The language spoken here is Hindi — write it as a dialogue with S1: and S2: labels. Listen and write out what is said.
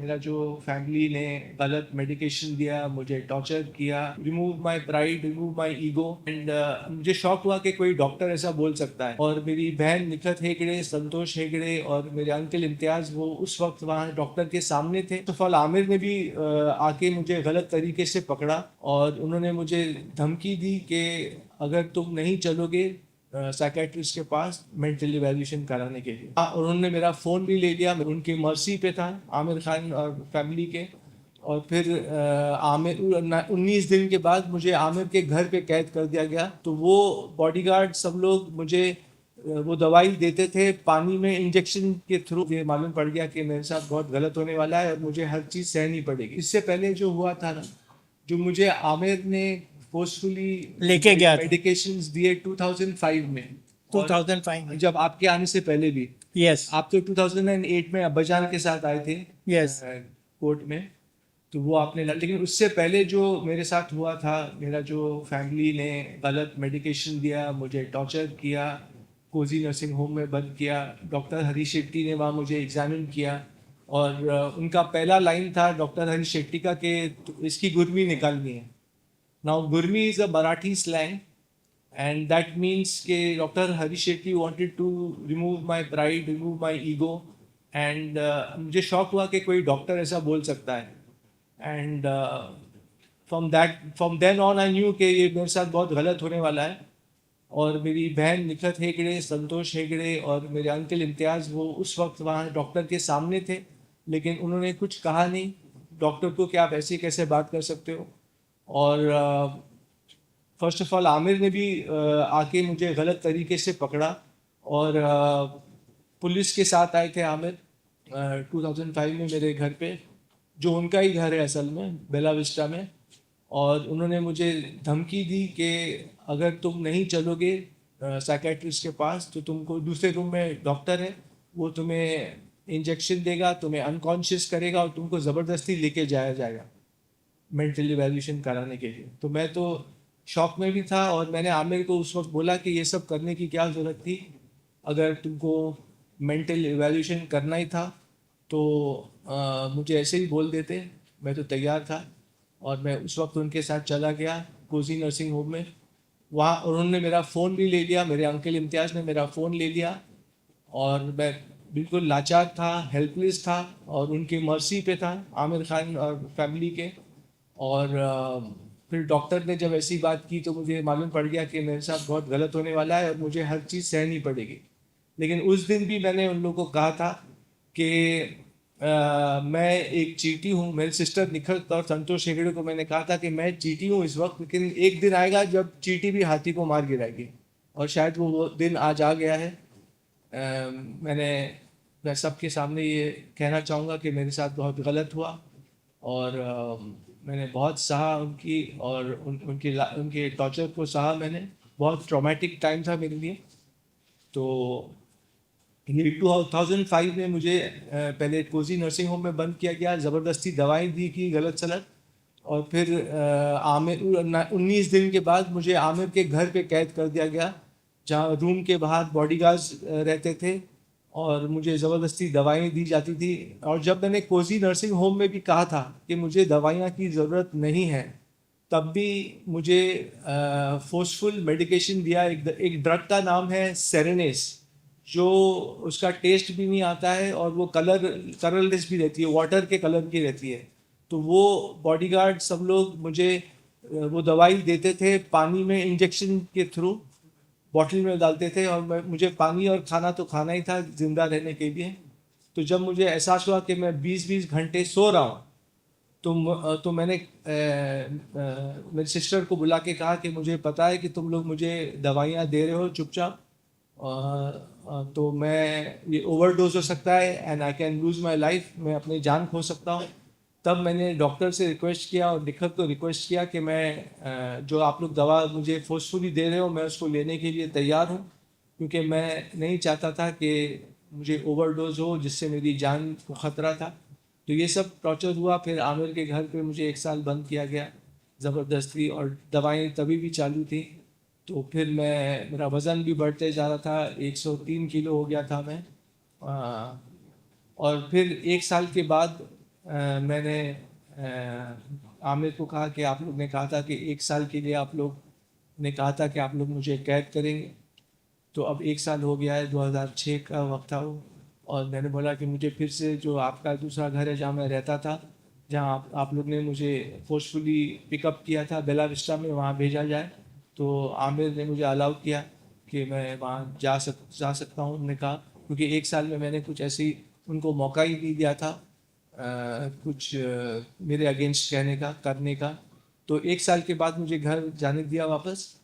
S1: मेरा जो फैमिली ने गलत मेडिकेशन दिया, मुझे टॉर्चर किया, remove my pride, remove my ego and मुझे शौक हुआ कि कोई डॉक्टर ऐसा बोल सकता है। और मेरी बहन निखत हेगड़े, संतोष हेगड़े और मेरे अंकल इम्तियाज वो उस वक्त वहाँ डॉक्टर के सामने थे। तो फॉल आमिर ने भी आके मुझे गलत तरीके से पकड़ा और उन्होंने मुझे धमकी दी कि अगर तुम नहीं चलोगे साइकेट्रिस्ट के पास मेंटल इवैल्यूएशन कराने के लिए। और उन्होंने मेरा फ़ोन भी ले लिया। मैं उनकी मर्जी पे था, आमिर खान और फैमिली के। और फिर आमिर 19 दिन के बाद मुझे आमिर के घर पे कैद कर दिया गया। तो वो बॉडीगार्ड सब लोग मुझे वो दवाई देते थे पानी में इंजेक्शन के थ्रू। ये मालूम पड़ गया कि मेरे साथ बहुत गलत होने वाला है और मुझे हर चीज़ सहनी पड़ेगी। इससे पहले जो हुआ था ना, जो मुझे आमिर ने फोर्सफुली
S2: लेके गया था
S1: मेडिकेशंस दिए 2005 में। और
S2: 2005 में।
S1: जब आपके आने से पहले भी
S2: यस
S1: आप तो 2008 में अब्बाजान के साथ आए थे
S2: यस
S1: कोर्ट में। तो वो आपने लेकिन उससे पहले जो मेरे साथ हुआ था, मेरा जो फैमिली ने गलत मेडिकेशन दिया, मुझे टॉर्चर किया, कोजी नर्सिंग होम में बंद किया। डॉक्टर हरीश शेट्टी ने वहाँ मुझे एग्जामिन किया और उनका पहला लाइन था डॉक्टर हरीश शेट्टी का कि इसकी गुर्मी निकालनी है। Now गुर्मी is a Marathi slang and that means कि Dr. Harish Shetty wanted to remove my pride, remove my ego and मुझे शौक हुआ कि कोई डॉक्टर ऐसा बोल सकता है। And from then on I knew कि ये मेरे साथ बहुत गलत होने वाला है। और मेरी बहन निखत हेगड़े, संतोष हेगड़े और मेरे अंकल इम्तियाज़ वो उस वक्त वहाँ डॉक्टर के सामने थे, लेकिन उन्होंने कुछ कहा नहीं। डॉक्टर को कि आप ऐसे कैसे बात कर सकते हो। और फर्स्ट ऑफ ऑल आमिर ने भी आके मुझे गलत तरीके से पकड़ा और पुलिस के साथ आए थे आमिर 2005 में मेरे घर पे, जो उनका ही घर है असल में, बेला विस्टा में। और उन्होंने मुझे धमकी दी कि अगर तुम नहीं चलोगे साइकेट्रिस्ट के पास तो तुमको दूसरे रूम में डॉक्टर है, वो तुम्हें इंजेक्शन देगा, तुम्हें अनकॉन्शियस करेगा और तुमको ज़बरदस्ती लेके जाया जाएगा मेंटल इवैल्यूएशन कराने के लिए। तो मैं तो शौक में भी था और मैंने आमिर को उस वक्त बोला कि ये सब करने की क्या ज़रूरत थी, अगर तुमको मेंटल इवैल्यूएशन करना ही था तो मुझे ऐसे ही बोल देते, मैं तो तैयार था। और मैं उस वक्त उनके साथ चला गया कोजी नर्सिंग होम में। वहाँ उन्होंने मेरा फ़ोन भी ले लिया, मेरे अंकल इम्तियाज़ ने मेरा फ़ोन ले लिया और मैं बिल्कुल लाचार था, हेल्पलेस था और उनकी मर्जी पे था, आमिर खान और फैमिली के। और फिर डॉक्टर ने जब ऐसी बात की तो मुझे मालूम पड़ गया कि मेरे साथ बहुत गलत होने वाला है और मुझे हर चीज़ सहनी पड़ेगी। लेकिन उस दिन भी मैंने उन लोगों को कहा था कि मैं एक चींटी हूँ। मेरे सिस्टर निखत और संतोष हेगड़े को मैंने कहा था कि मैं चींटी हूँ इस वक्त, लेकिन एक दिन आएगा जब चींटी भी हाथी को मार गिराएगी। और शायद वो दिन आज आ गया है। मैं सबके सामने ये कहना चाहूँगा कि मेरे साथ बहुत गलत हुआ और मैंने बहुत सहा उनकी और उनके टॉर्चर को सहा मैंने। बहुत ट्रॉमेटिक टाइम था मेरे लिए। तो ये 2005 में मुझे पहले कोजी नर्सिंग होम में बंद किया गया, ज़बरदस्ती दवाई दी की गलत सलत। और फिर आमिर 19 दिन के बाद मुझे आमिर के घर पे कैद कर दिया गया, जहाँ रूम के बाहर बॉडीगार्ड्स रहते थे और मुझे ज़बरदस्ती दवाएं दी जाती थी। और जब मैंने कोजी नर्सिंग होम में भी कहा था कि मुझे दवाइयाँ की ज़रूरत नहीं है, तब भी मुझे फोर्सफुल मेडिकेशन दिया। एक ड्रग का नाम है सेरेनेस, जो उसका टेस्ट भी नहीं आता है और वो कलरलेस भी रहती है, वाटर के कलर की रहती है। तो वो बॉडीगार्ड सब लोग मुझे वो दवाई देते थे पानी में इंजेक्शन के थ्रू, बॉटल में डालते थे और मुझे पानी और खाना तो खाना ही था ज़िंदा रहने के लिए। तो जब मुझे एहसास हुआ कि मैं 20-20 घंटे सो रहा हूँ तो मैंने मेरी सिस्टर को बुला के कहा कि मुझे पता है कि तुम लोग मुझे दवाइयाँ दे रहे हो चुपचाप, तो मैं ये ओवरडोज हो सकता है and I can lose my life, मैं अपनी जान खो सकता हूँ। तब मैंने डॉक्टर से रिक्वेस्ट किया और निखत को रिक्वेस्ट किया कि मैं जो आप लोग दवा मुझे फोर्सफुली दे रहे हो मैं उसको लेने के लिए तैयार हूँ, क्योंकि मैं नहीं चाहता था कि मुझे ओवरडोज हो जिससे मेरी जान को ख़तरा था। तो ये सब टॉर्चर हुआ। फिर आमिर के घर पे मुझे 1 साल बंद किया गया ज़बरदस्ती और दवाएं तभी भी चालू थी। तो फिर मेरा वज़न भी बढ़ते जा रहा था, 103 किलो हो गया था मैं। और फिर 1 साल के बाद मैंने आमिर को कहा कि आप लोग ने कहा था कि 1 साल के लिए आप लोग ने कहा था कि आप लोग मुझे कैद करेंगे, तो अब 1 साल हो गया है, 2006 का वक्त था वो। और मैंने बोला कि मुझे फिर से जो आपका दूसरा घर है जहाँ मैं रहता था, जहाँ आप लोग ने मुझे फोर्सफुली पिकअप किया था बेला विस्टा में, वहाँ भेजा जाए। तो आमिर ने मुझे अलाउ किया कि मैं वहाँ जा सकता हूँ। उन्होंने कहा क्योंकि 1 साल में मैंने कुछ ऐसी उनको मौका ही नहीं दिया था कुछ मेरे अगेंस्ट कहने का करने का। तो 1 साल के बाद मुझे घर जाने दिया वापस।